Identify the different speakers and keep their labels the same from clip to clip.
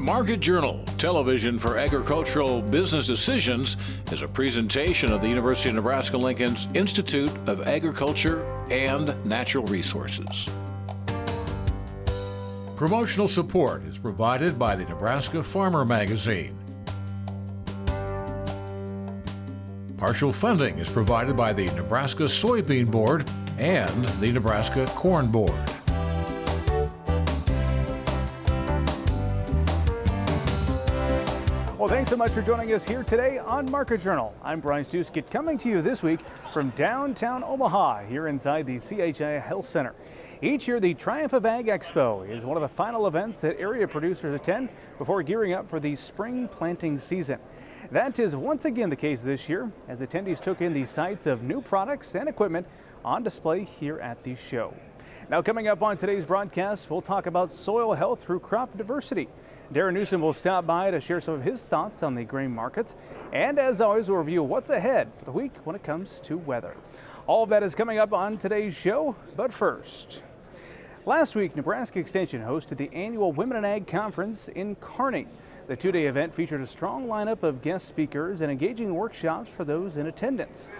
Speaker 1: Market Journal, television for agricultural business decisions, is a presentation of the University of Nebraska-Lincoln's Institute of Agriculture and Natural Resources. Promotional support is provided by the Nebraska Farmer Magazine. Partial funding is provided by the Nebraska Soybean Board and the Nebraska Corn Board.
Speaker 2: Well, thanks so much for joining us here today on Market Journal. I'm Brian Stuskett, coming to you this week from downtown Omaha, here inside the CHI Health Center. Each year, the Triumph of Ag Expo is one of the final events that area producers attend before gearing up for the spring planting season. That is once again the case this year, as attendees took in the sights of new products and equipment on display here at the show. Now, coming up on today's broadcast, we'll talk about soil health through crop diversity. Darin Newsom will stop by to share some of his thoughts on the grain markets. And as always, we'll review what's ahead for the week when it comes to weather. All of that is coming up on today's show, but first. Last week, Nebraska Extension hosted the annual Women in Ag Conference in Kearney. The two-day event featured a strong lineup of guest speakers and engaging workshops for those in attendance.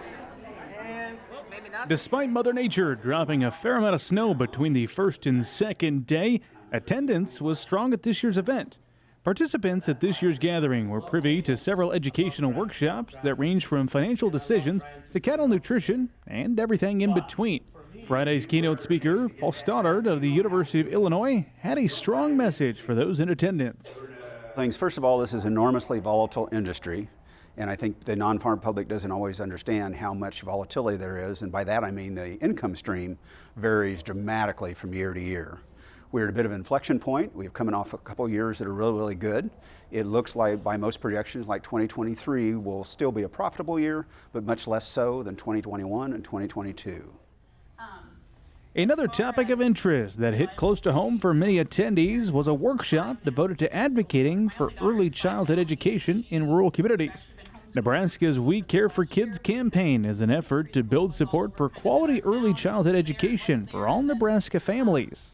Speaker 2: Despite Mother Nature dropping a fair amount of snow between the first and second day, attendance was strong at this year's event. Participants at this year's gathering were privy to several educational workshops that range from financial decisions to cattle nutrition and everything in between. Friday's keynote speaker, Paul Stoddard of the University of Illinois, had a strong message for those in attendance.
Speaker 3: First of all, this is an enormously volatile industry, and I think the non-farm public doesn't always understand how much volatility there is, and by that I mean the income stream varies dramatically from year to year. We're at a bit of an inflection point. We've coming off a couple of years that are really, really good. It looks like, by most projections, like 2023 will still be a profitable year, but much less so than 2021 and 2022.
Speaker 2: Another topic of interest that hit close to home for many attendees was a workshop devoted to advocating for early childhood education in rural communities. Nebraska's We Care for Kids campaign is an effort to build support for quality early childhood education for all Nebraska families.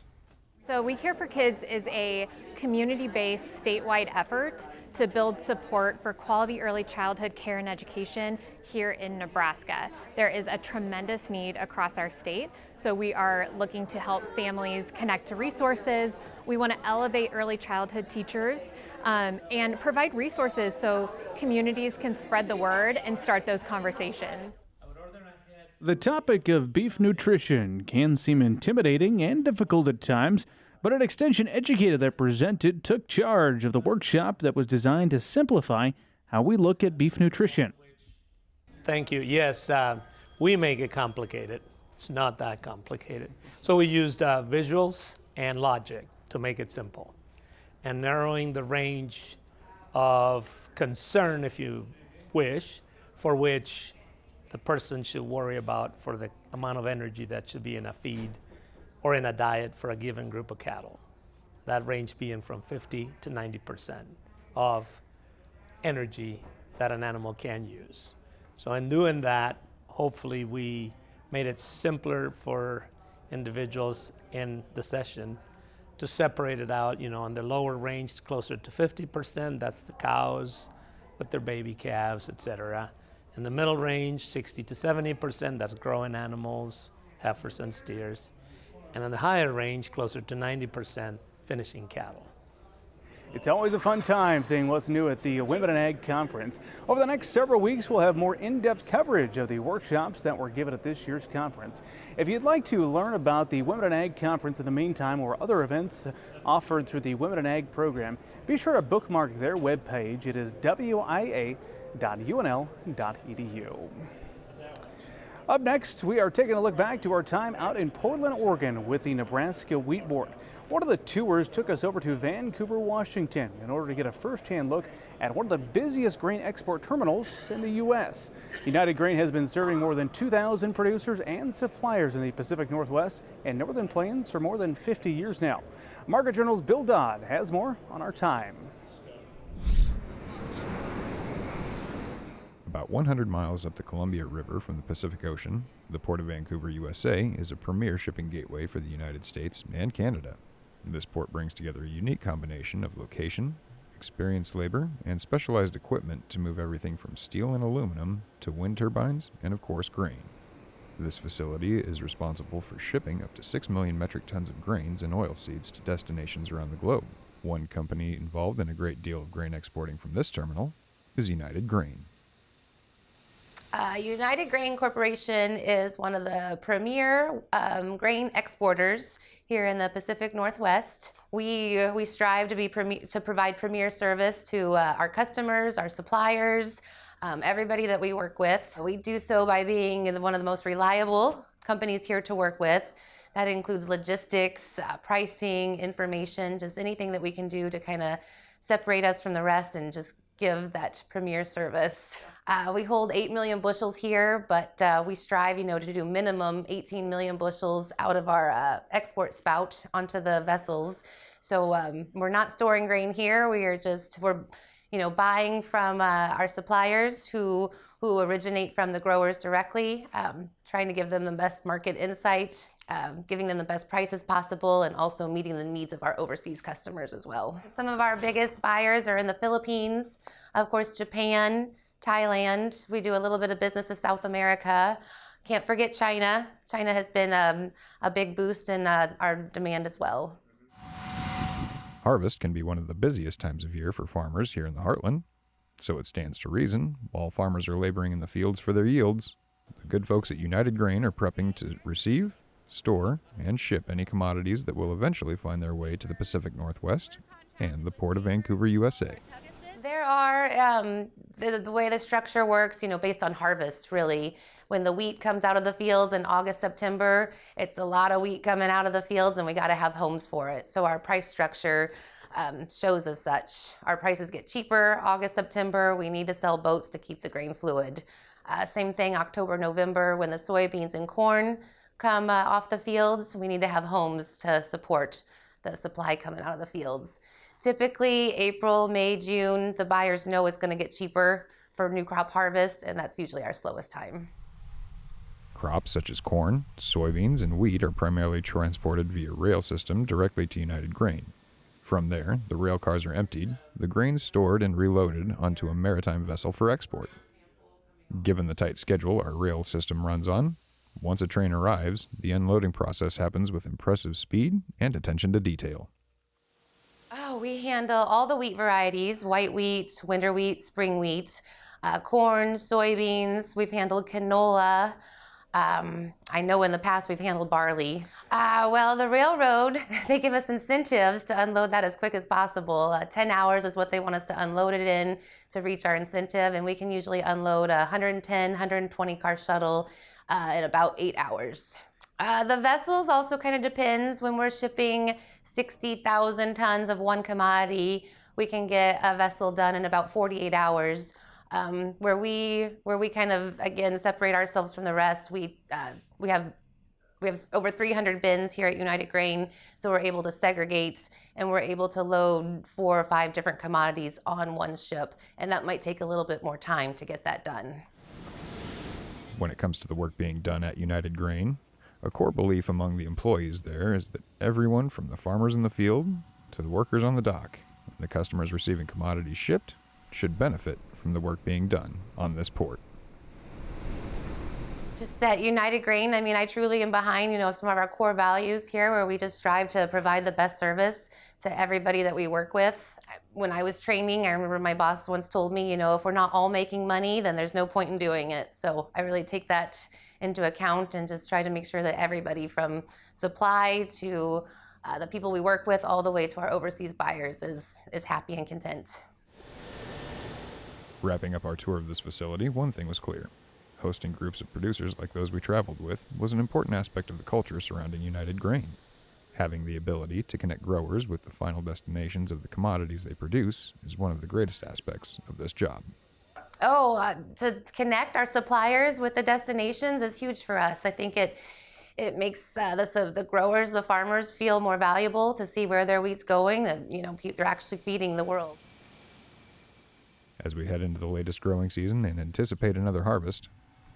Speaker 4: So We Care for Kids is a community-based statewide effort to build support for quality early childhood care and education here in Nebraska. There is a tremendous need across our state, so we are looking to help families connect to resources. We want to elevate early childhood teachers and provide resources so communities can spread the word and start those conversations.
Speaker 2: The topic of beef nutrition can seem intimidating and difficult at times, but an extension educator that presented took charge of the workshop that was designed to simplify how we look at beef nutrition.
Speaker 5: Thank you. Yes, we make it complicated. It's not that complicated. So we used visuals and logic to make it simple, and narrowing the range of concern, if you wish, for which the person should worry about for the amount of energy that should be in a feed or in a diet for a given group of cattle. That range being from 50 to 90% of energy that an animal can use. So in doing that, hopefully we made it simpler for individuals in the session to separate it out. You know, on the lower range, closer to 50%, that's the cows with their baby calves, etc. In the middle range, 60 to 70%, that's growing animals, heifers and steers. And in the higher range, closer to 90%, finishing cattle.
Speaker 2: It's always a fun time seeing what's new at the Women in Ag Conference. Over the next several weeks, we'll have more in-depth coverage of the workshops that were given at this year's conference. If you'd like to learn about the Women in Ag Conference in the meantime or other events offered through the Women in Ag program, be sure to bookmark their webpage. It is wia.unl.edu. Up next, we are taking a look back to our time out in Portland, Oregon with the Nebraska Wheat Board. One of the tours took us over to Vancouver, Washington in order to get a first-hand look at one of the busiest grain export terminals in the U.S. United Grain has been serving more than 2,000 producers and suppliers in the Pacific Northwest and Northern Plains for more than 50 years now. Market Journal's Bill Dodd has more on our time.
Speaker 6: About 100 miles up the Columbia River from the Pacific Ocean, the Port of Vancouver, USA, is a premier shipping gateway for the United States and Canada. This port brings together a unique combination of location, experienced labor, and specialized equipment to move everything from steel and aluminum to wind turbines and, of course, grain. This facility is responsible for shipping up to 6 million metric tons of grains and oilseeds to destinations around the globe. One company involved in a great deal of grain exporting from this terminal is United Grain.
Speaker 7: United Grain Corporation is one of the premier grain exporters here in the Pacific Northwest. We strive to provide premier service to our customers, our suppliers, everybody that we work with. We do so by being one of the most reliable companies here to work with. That includes logistics, pricing, information, just anything that we can do to kind of separate us from the rest and just give that premier service. We hold 8 million bushels here, but we strive, to do minimum 18 million bushels out of our export spout onto the vessels. So we're not storing grain here. We're buying from our suppliers who originate from the growers directly, trying to give them the best market insight, giving them the best prices possible, and also meeting the needs of our overseas customers as well. Some of our biggest buyers are in the Philippines, of course, Japan, Thailand. We do a little bit of business in South America. Can't forget China. China has been a big boost in our demand as well.
Speaker 6: Harvest can be one of the busiest times of year for farmers here in the Heartland, so it stands to reason, while farmers are laboring in the fields for their yields, the good folks at United Grain are prepping to receive, store, and ship any commodities that will eventually find their way to the Pacific Northwest and the Port of Vancouver, USA.
Speaker 7: There are, the way the structure works, based on harvest, really. When the wheat comes out of the fields in August, September, it's a lot of wheat coming out of the fields, and we got to have homes for it. So our price structure shows as such. Our prices get cheaper August, September. We need to sell boats to keep the grain fluid. Same thing October, November, when the soybeans and corn come off the fields, we need to have homes to support the supply coming out of the fields. Typically, April, May, June, the buyers know it's going to get cheaper for new crop harvest, and that's usually our slowest time.
Speaker 6: Crops such as corn, soybeans, and wheat are primarily transported via rail system directly to United Grain. From there, the rail cars are emptied, the grain stored and reloaded onto a maritime vessel for export. Given the tight schedule our rail system runs on, once a train arrives, the unloading process happens with impressive speed and attention to detail.
Speaker 7: We handle all the wheat varieties: white wheat, winter wheat, spring wheat, corn, soybeans. We've handled canola. I know in the past we've handled barley. The railroad, they give us incentives to unload that as quick as possible. 10 hours is what they want us to unload it in to reach our incentive, and we can usually unload a 110, 120 car shuttle in about 8 hours. The vessels also kind of depends. When we're shipping 60,000 tons of one commodity, we can get a vessel done in about 48 hours. Where we kind of, again, separate ourselves from the rest. We have over 300 bins here at United Grain, so we're able to segregate, and we're able to load 4 or 5 different commodities on one ship, and that might take a little bit more time to get that done.
Speaker 6: When it comes to the work being done at United Grain, a core belief among the employees there is that everyone from the farmers in the field to the workers on the dock and the customers receiving commodities shipped should benefit from the work being done on this port.
Speaker 7: Just that United Grain, I truly am behind, some of our core values here, where we just strive to provide the best service to everybody that we work with. When I was training, I remember my boss once told me, if we're not all making money, then there's no point in doing it. So I really take that into account and just try to make sure that everybody from supply to the people we work with all the way to our overseas buyers is happy and content.
Speaker 6: Wrapping up our tour of this facility, one thing was clear. Hosting groups of producers like those we traveled with was an important aspect of the culture surrounding United Grain. Having the ability to connect growers with the final destinations of the commodities they produce is one of the greatest aspects of this job.
Speaker 7: To connect our suppliers with the destinations is huge for us. I think it makes the growers, the farmers, feel more valuable to see where their wheat's going, that they're actually feeding the world.
Speaker 6: As we head into the latest growing season and anticipate another harvest,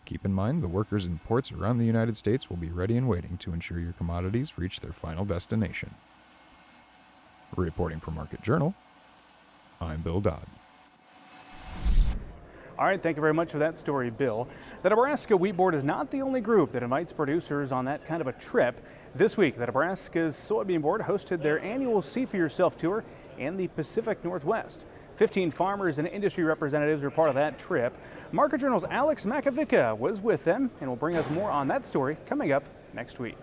Speaker 6: keep in mind the workers in ports around the United States will be ready and waiting to ensure your commodities reach their final destination. Reporting for Market Journal, I'm Bill Dodd.
Speaker 2: All right, thank you very much for that story, Bill. The Nebraska Wheat Board is not the only group that invites producers on that kind of a trip. This week, the Nebraska's Soybean Board hosted their annual See for Yourself tour in the Pacific Northwest. 15 farmers and industry representatives were part of that trip. Market Journal's Alex Makovica was with them and will bring us more on that story coming up next week.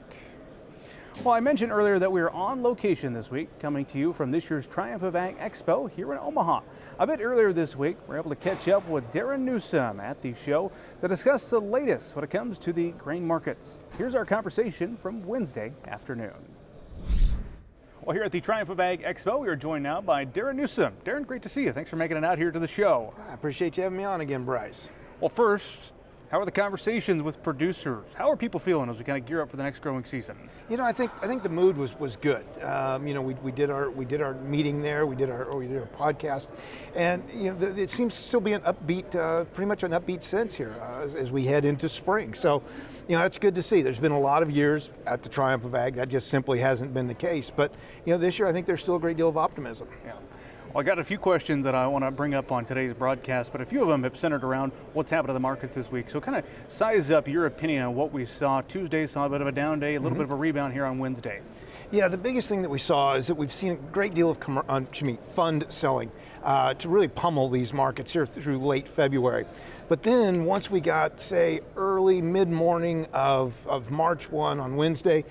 Speaker 2: Well, I mentioned earlier that we are on location this week, coming to you from this year's Triumph of Ag Expo here in Omaha. A bit earlier this week, we were able to catch up with Darin Newsom at the show to discuss the latest when it comes to the grain markets. Here's our conversation from Wednesday afternoon. Well, here at the Triumph of Ag Expo, we are joined now by Darin Newsom. Darin, great to see you. Thanks for making it out here to the show.
Speaker 8: I appreciate you having me on again, Bryce.
Speaker 2: Well, first, how are the conversations with producers? How are people feeling as we kind of gear up for the next growing season?
Speaker 8: You know, I think the mood was good. You know, we did our meeting there. We did our podcast, and you know, it seems to still be an upbeat, pretty much an upbeat sense here as we head into spring. So, you know, that's good to see. There's been a lot of years at the Triumph of Ag that just simply hasn't been the case. But you know, this year I think there's still a great deal of optimism.
Speaker 2: Yeah. Well, I got a few questions that I want to bring up on today's broadcast, but a few of them have centered around what's happened to the markets this week. So kind of size up your opinion on what we saw. Tuesday saw a bit of a down day, a little bit of a rebound here on Wednesday.
Speaker 8: Yeah, the biggest thing that we saw is that we've seen a great deal of fund selling to really pummel these markets here through late February. But then once we got, say, early mid-morning of March 1 on Wednesday,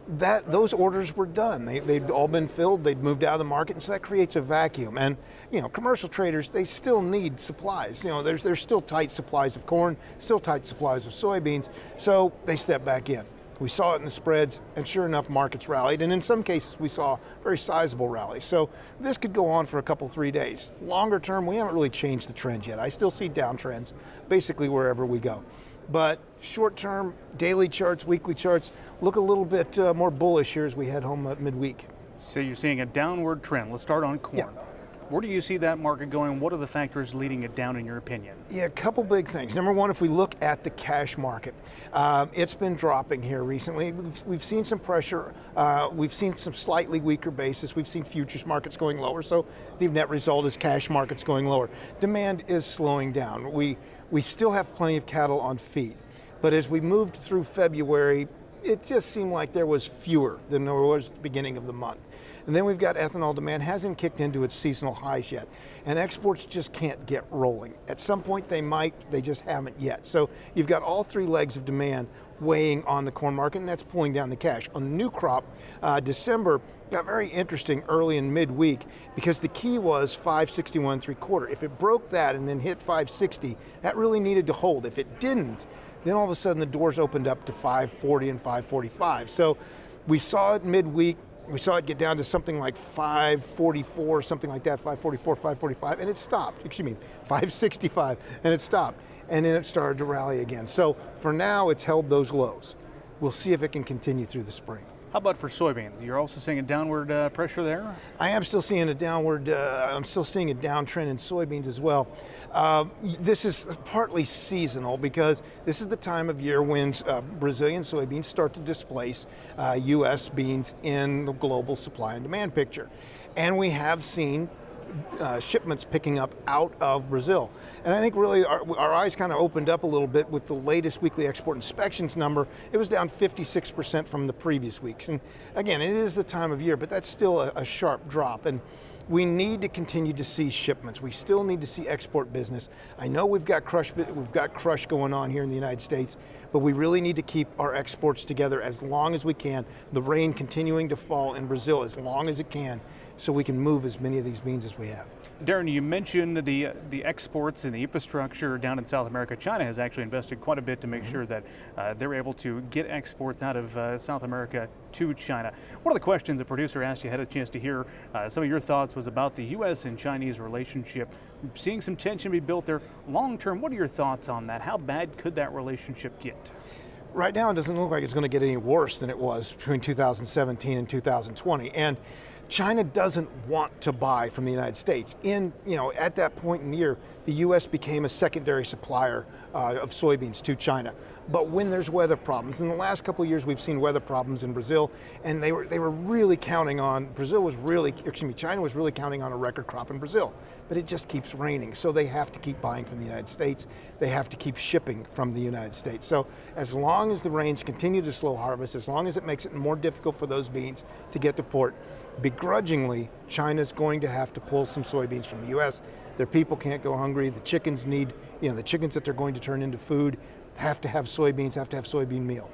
Speaker 8: those orders were done. They'd all been filled, they'd moved out of the market, and so that creates a vacuum. And you know, commercial traders, they still need supplies. You know, there's still tight supplies of corn, still tight supplies of soybeans, so they step back in. We saw it in the spreads, and sure enough, markets rallied, and in some cases we saw very sizable rallies. So this could go on for a couple, 3 days. Longer term, we haven't really changed the trend yet. I still see downtrends basically wherever we go. But short term, daily charts, weekly charts look a little bit more bullish here as we head home midweek.
Speaker 2: So you're seeing a downward trend. Let's start on corn.
Speaker 8: Yeah.
Speaker 2: Where do you see that market going? What are the factors leading it down in your opinion?
Speaker 8: Yeah, a couple big things. Number one, if we look at the cash market, it's been dropping here recently. We've seen some pressure. We've seen some slightly weaker basis. We've seen futures markets going lower. So the net result is cash markets going lower. Demand is slowing down. We still have plenty of cattle on feed. But as we moved through February, it just seemed like there was fewer than there was at the beginning of the month. And then we've got ethanol demand hasn't kicked into its seasonal highs yet. And exports just can't get rolling. At some point they might, they just haven't yet. So you've got all three legs of demand weighing on the corn market, and that's pulling down the cash. On the new crop, December got very interesting early in midweek because the key was 561 3/4. If it broke that and then hit 560, that really needed to hold. If it didn't, then all of a sudden the doors opened up to 540 and 545. So we saw it midweek. We saw it get down to something like 544, something like that, 544, 545, and it stopped. 565, and it stopped. And then it started to rally again. So for now, it's held those lows. We'll see if it can continue through the spring.
Speaker 2: How about for soybean? You're also seeing a downward pressure there?
Speaker 8: I am still seeing a downward, I'm still seeing a downtrend in soybeans as well. This is partly seasonal because this is the time of year when Brazilian soybeans start to displace U.S. beans in the global supply and demand picture. And we have seen shipments picking up out of Brazil. And I think really our eyes kind of opened up a little bit with the latest weekly export inspections number. It was down 56% from the previous weeks. And again, it is the time of year, but that's still a sharp drop. And we need to continue to see shipments. We still need to see export business. I know we've got crush going on here in the United States, but we really need to keep our exports together as long as we can. The rain continuing to fall in Brazil as long as it can, so we can move as many of these beans as we have.
Speaker 2: Darin, you mentioned the exports and the infrastructure down in South America. China has actually invested quite a bit to make sure that they're able to get exports out of South America to China. One of the questions the producer asked you, had a chance to hear some of your thoughts, was about the U.S. and Chinese relationship. Seeing some tension be built there. Long term, what are your thoughts on that? How bad could that relationship get?
Speaker 8: Right now, it doesn't look like it's going to get any worse than it was between 2017 and 2020. And China doesn't want to buy from the United States. At that point in the year, the U.S. became a secondary supplier of soybeans to China. But when there's weather problems, in the last couple of years we've seen weather problems in Brazil, and they were really counting on, China was really counting on a record crop in Brazil. But it just keeps raining, so they have to keep buying from the United States. They have to keep shipping from the United States. So as long as the rains continue to slow harvest, as long as it makes it more difficult for those beans to get to port, begrudgingly, China's going to have to pull some soybeans from the U.S. Their people can't go hungry. The chickens need, the chickens that they're going to turn into food have to have soybeans, have to have soybean meal.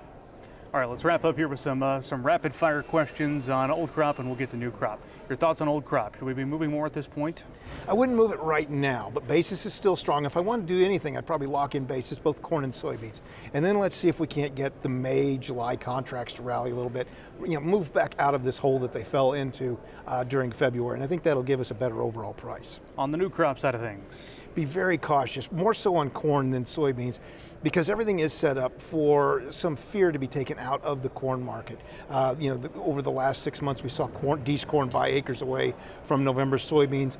Speaker 2: All right, let's wrap up here with some rapid fire questions on old crop, and we'll get to new crop. Your thoughts on old crop? Should we be moving more at this point?
Speaker 8: I wouldn't move it right now, but basis is still strong. If I want to do anything, I'd probably lock in basis, both corn and soybeans. And then let's see if we can't get the May, July contracts to rally a little bit, move back out of this hole that they fell into during February. And I think that'll give us a better overall price.
Speaker 2: On the new crop side of things?
Speaker 8: Be very cautious, more so on corn than soybeans, because everything is set up for some fear to be taken out of the corn market. Over the last 6 months, we saw D's corn buy acres away from November soybeans.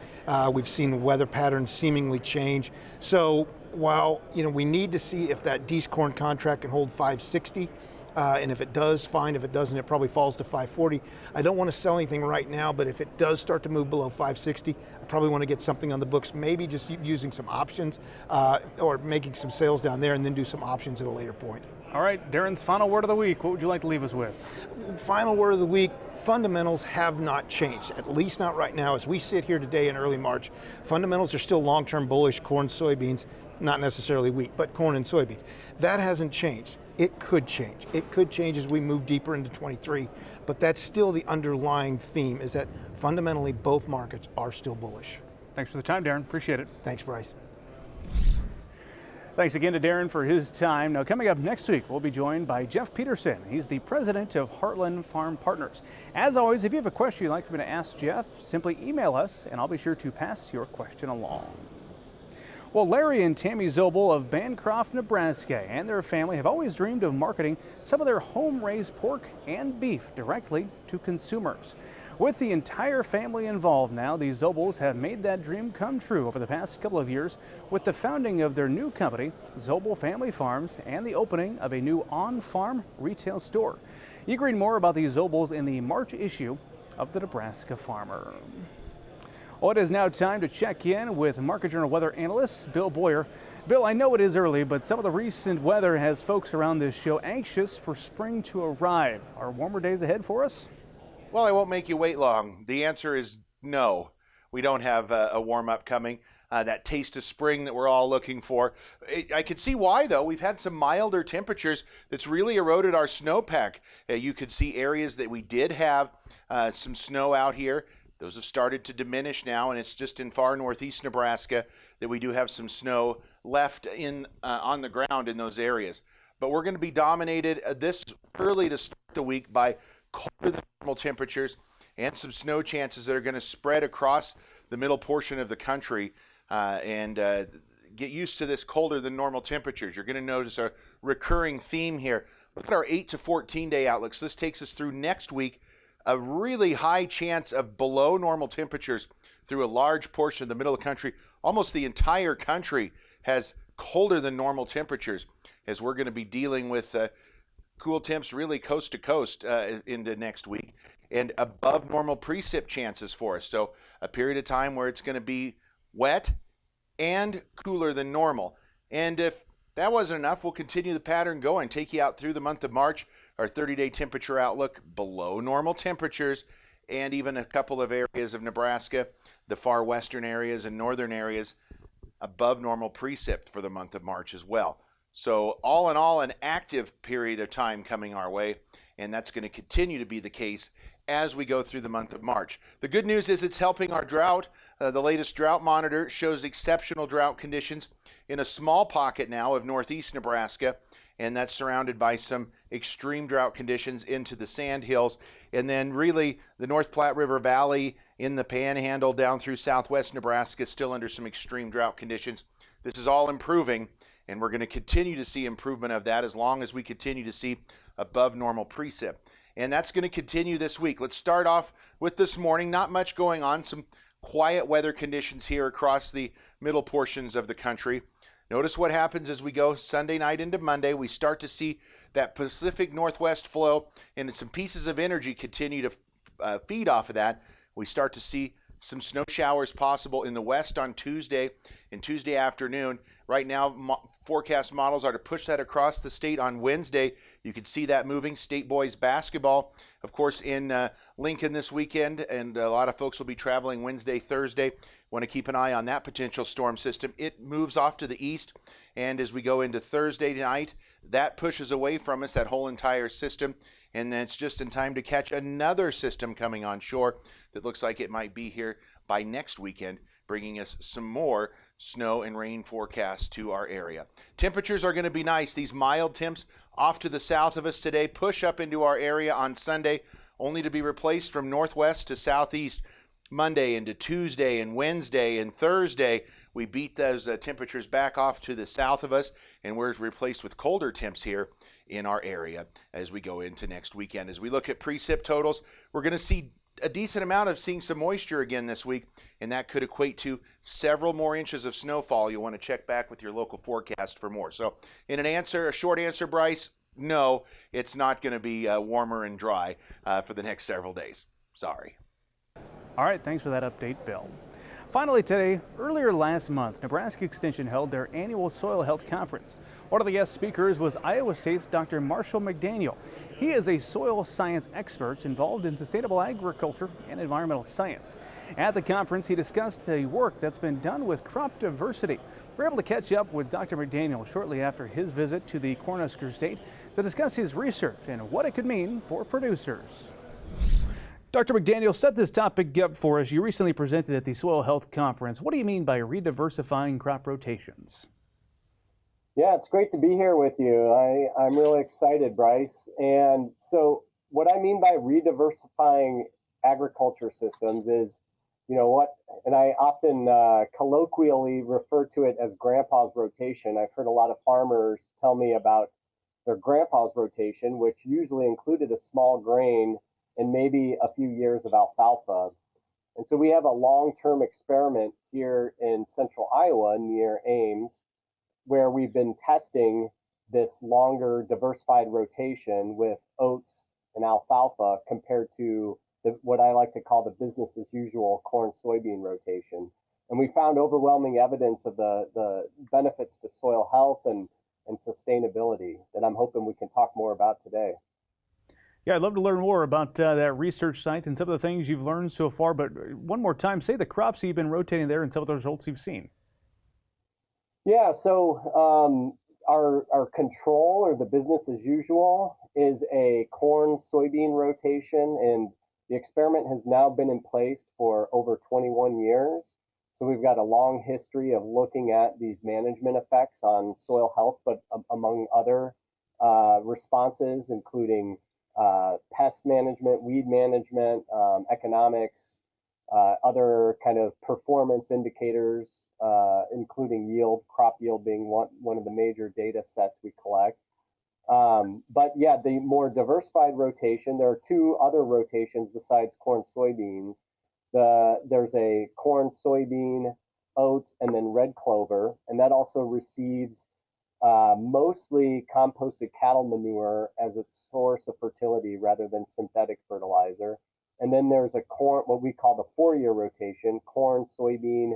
Speaker 8: We've seen weather patterns seemingly change. So while we need to see if that D's corn contract can hold 560, and if it does, fine. If it doesn't, it probably falls to 540. I don't want to sell anything right now, but if it does start to move below 560, I probably want to get something on the books, maybe just using some options or making some sales down there and then do some options at a later point.
Speaker 2: All right, Darin's final word of the week. What would you like to leave us with?
Speaker 8: Final word of the week, fundamentals have not changed, at least not right now. As we sit here today in early March, fundamentals are still long-term bullish, corn, soybeans, not necessarily wheat, but corn and soybeans. That hasn't changed. It could change. It could change as we move deeper into 23, but that's still the underlying theme, is that fundamentally both markets are still bullish.
Speaker 2: Thanks for the time, Darin. Appreciate it.
Speaker 8: Thanks, Bryce.
Speaker 2: Thanks again to Darin for his time. Now, coming up next week, we'll be joined by Jeff Peterson. He's the president of Heartland Farm Partners. As always, if you have a question you'd like me to ask Jeff, simply email us, and I'll be sure to pass your question along. Well, Larry and Tammy Zobel of Bancroft, Nebraska, and their family have always dreamed of marketing some of their home-raised pork and beef directly to consumers. With the entire family involved now, the Zobels have made that dream come true over the past couple of years with the founding of their new company, Zobel Family Farms, and the opening of a new on-farm retail store. You can read more about the Zobels in the March issue of the Nebraska Farmer. Well, it is now time to check in with Market Journal weather analyst Bill Boyer. Bill, I know it is early, but some of the recent weather has folks around this show anxious for spring to arrive. Are warmer days ahead for us?
Speaker 9: Well, I won't make you wait long. The answer is no. We don't have a warm-up coming, that taste of spring that we're all looking for. I could see why, though. We've had some milder temperatures that's really eroded our snowpack. You could see areas that we did have some snow out here. Those have started to diminish now, and it's just in far northeast Nebraska that we do have some snow left in on the ground in those areas. But we're going to be dominated this early to start the week by colder than normal temperatures and some snow chances that are going to spread across the middle portion of the country and get used to this colder than normal temperatures. You're going to notice a recurring theme here. Look at our 8 to 14 day outlooks. This takes us through next week. A really high chance of below normal temperatures through a large portion of the middle of the country. Almost the entire country has colder than normal temperatures as we're going to be dealing with cool temps really coast to coast into next week, and above normal precip chances for us. So a period of time where it's going to be wet and cooler than normal. And if that wasn't enough, we'll continue the pattern going, take you out through the month of March. Our 30-day temperature outlook below normal temperatures, and even a couple of areas of Nebraska, the far western areas and northern areas, above normal precip for the month of March as well. So all in all, an active period of time coming our way, and that's going to continue to be the case as we go through the month of March. The good news is it's helping our drought. The latest drought monitor shows exceptional drought conditions in a small pocket now of northeast Nebraska, and that's surrounded by some extreme drought conditions into the sand hills. And then really the North Platte River Valley in the Panhandle down through southwest Nebraska still under some extreme drought conditions. This is all improving, and we're going to continue to see improvement of that as long as we continue to see above normal precip. and that's going to continue this week. Let's start off with this morning. Not much going on. Some quiet weather conditions here across the middle portions of the country. Notice what happens as we go Sunday night into Monday. We start to see that Pacific Northwest flow and some pieces of energy continue to feed off of that. We start to see some snow showers possible in the west on Tuesday and Tuesday afternoon. Right now, forecast models are to push that across the state on Wednesday. You can see that moving. State boys basketball, of course, in Lincoln this weekend, and a lot of folks will be traveling Wednesday, Thursday. Want to keep an eye on that potential storm system. It moves off to the east, and as we go into Thursday night, that pushes away from us, that whole entire system, and then it's just in time to catch another system coming on shore that looks like it might be here by next weekend, bringing us some more snow and rain forecasts to our area. Temperatures are going to be nice. These mild temps off to the south of us today push up into our area on Sunday, only to be replaced from northwest to southeast Monday into Tuesday and Wednesday and Thursday. We beat those temperatures back off to the south of us, and we're replaced with colder temps here in our area as we go into next weekend. As we look at precip totals, we're going to see a decent amount of seeing some moisture again this week, and that could equate to several more inches of snowfall. You'll want to check back with your local forecast for more. So in a short answer, Bryce, no, it's not going to be warmer and dry for the next several days. Sorry.
Speaker 2: All right, thanks for that update, Bill. Finally today, earlier last month, Nebraska Extension held their annual Soil Health Conference. One of the guest speakers was Iowa State's Dr. Marshal McDaniel. He is a soil science expert involved in sustainable agriculture and environmental science. At the conference, he discussed the work that's been done with crop diversity. We're able to catch up with Dr. McDaniel shortly after his visit to the Cornhusker State to discuss his research and what it could mean for producers. Dr. McDaniel, set this topic up for us. You recently presented at the Soil Health Conference. What do you mean by rediversifying crop rotations?
Speaker 10: Yeah, it's great to be here with you. I'm really excited, Bryce. And so what I mean by rediversifying agriculture systems is, and I often colloquially refer to it as grandpa's rotation. I've heard a lot of farmers tell me about their grandpa's rotation, which usually included a small grain and maybe a few years of alfalfa. And so we have a long-term experiment here in central Iowa near Ames, where we've been testing this longer diversified rotation with oats and alfalfa compared to what I like to call the business as usual corn soybean rotation. And we found overwhelming evidence of the benefits to soil health and sustainability that I'm hoping we can talk more about today.
Speaker 2: Yeah, I'd love to learn more about that research site and some of the things you've learned so far. But one more time, say the crops you've been rotating there and some of the results you've seen.
Speaker 10: Yeah, so our control, or the business as usual, is a corn soybean rotation, and the experiment has now been in place for over 21 years. So we've got a long history of looking at these management effects on soil health, but among other responses, including pest management, weed management, economics, other kind of performance indicators, including yield, crop yield being one of the major data sets we collect. But yeah, the more diversified rotation, there are two other rotations besides corn soybeans. There's a corn, soybean, oat, and then red clover, and that also receives mostly composted cattle manure as its source of fertility rather than synthetic fertilizer. And then there's a corn, what we call the 4-year rotation: corn, soybean,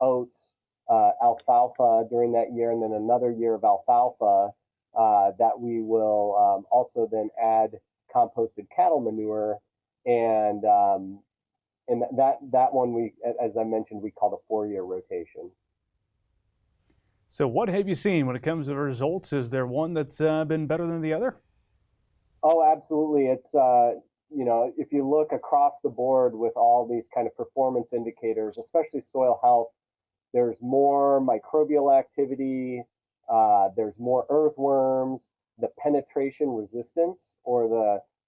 Speaker 10: oats, alfalfa during that year, and then another year of alfalfa that we will also then add composted cattle manure, and that one we, as I mentioned, we call the 4-year rotation.
Speaker 2: So what have you seen when it comes to the results? Is there one that's been better than the other?
Speaker 10: Oh, absolutely. It's, if you look across the board with all these kind of performance indicators, especially soil health, there's more microbial activity, there's more earthworms, the penetration resistance, or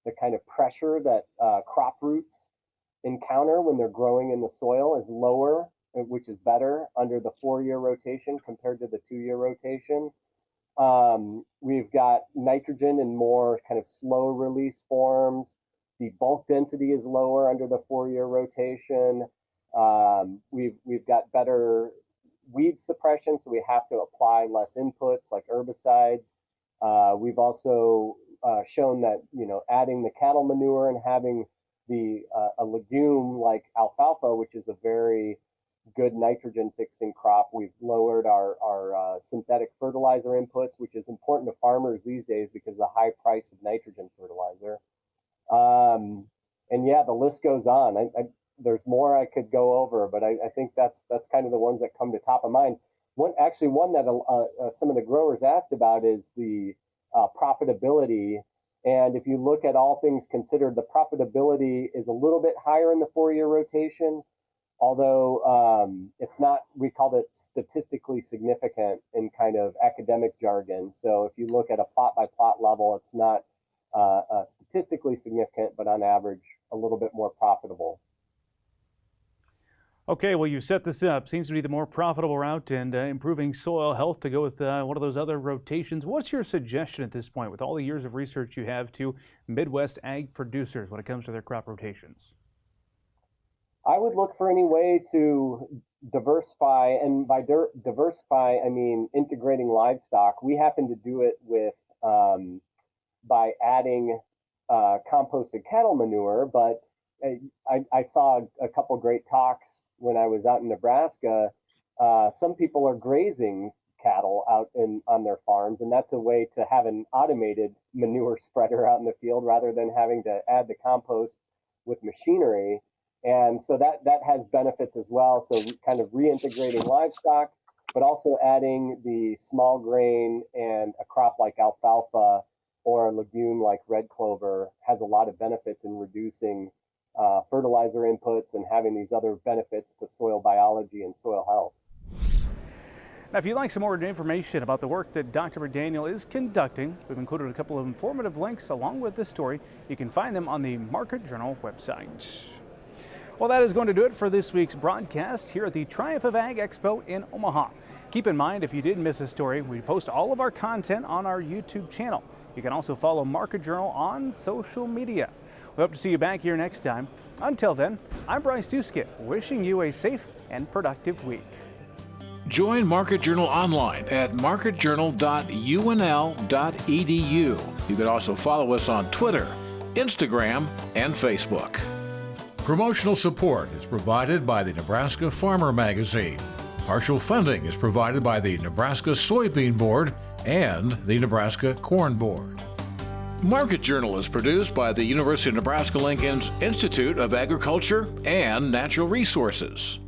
Speaker 10: the kind of pressure that crop roots encounter when they're growing in the soil is lower, which is better under the 4-year rotation compared to the 2-year rotation. We've got nitrogen in more kind of slow release forms. The bulk density is lower under the 4-year rotation. We've got better weed suppression, so we have to apply less inputs like herbicides. We've also shown that, you know, adding the cattle manure and having a legume like alfalfa, which is a very good nitrogen fixing crop, we've lowered our synthetic fertilizer inputs, which is important to farmers these days because of the high price of nitrogen fertilizer. And yeah, the list goes on. There's more I could go over, but I think that's kind of the ones that come to top of mind. One that some of the growers asked about is the profitability. And if you look at all things considered, the profitability is a little bit higher in the 4-year rotation, although it's not, we called it statistically significant in kind of academic jargon. So if you look at a plot by plot level, it's not statistically significant, but on average, a little bit more profitable.
Speaker 2: Okay, well, you set this up. Seems to be the more profitable route and improving soil health to go with one of those other rotations. What's your suggestion at this point with all the years of research you have to Midwest ag producers when it comes to their crop rotations?
Speaker 10: I would look for any way to diversify, and by diversify, I mean integrating livestock. We happen to do it with by adding composted cattle manure, but I saw a couple great talks when I was out in Nebraska. Some people are grazing cattle out on their farms, and that's a way to have an automated manure spreader out in the field rather than having to add the compost with machinery. And so that has benefits as well. So kind of reintegrating livestock, but also adding the small grain, and a crop like alfalfa or a legume like red clover has a lot of benefits in reducing fertilizer inputs and having these other benefits to soil biology and soil health.
Speaker 2: Now, if you'd like some more information about the work that Dr. McDaniel is conducting, we've included a couple of informative links along with this story. You can find them on the Market Journal website. Well, that is going to do it for this week's broadcast here at the Triumph of Ag Expo in Omaha. Keep in mind, if you did miss a story, we post all of our content on our YouTube channel. You can also follow Market Journal on social media. We hope to see you back here next time. Until then, I'm Bryce Duskett, wishing you a safe and productive week.
Speaker 1: Join Market Journal online at marketjournal.unl.edu. You can also follow us on Twitter, Instagram, and Facebook. Promotional support is provided by the Nebraska Farmer Magazine. Partial funding is provided by the Nebraska Soybean Board and the Nebraska Corn Board. Market Journal is produced by the University of Nebraska-Lincoln's Institute of Agriculture and Natural Resources.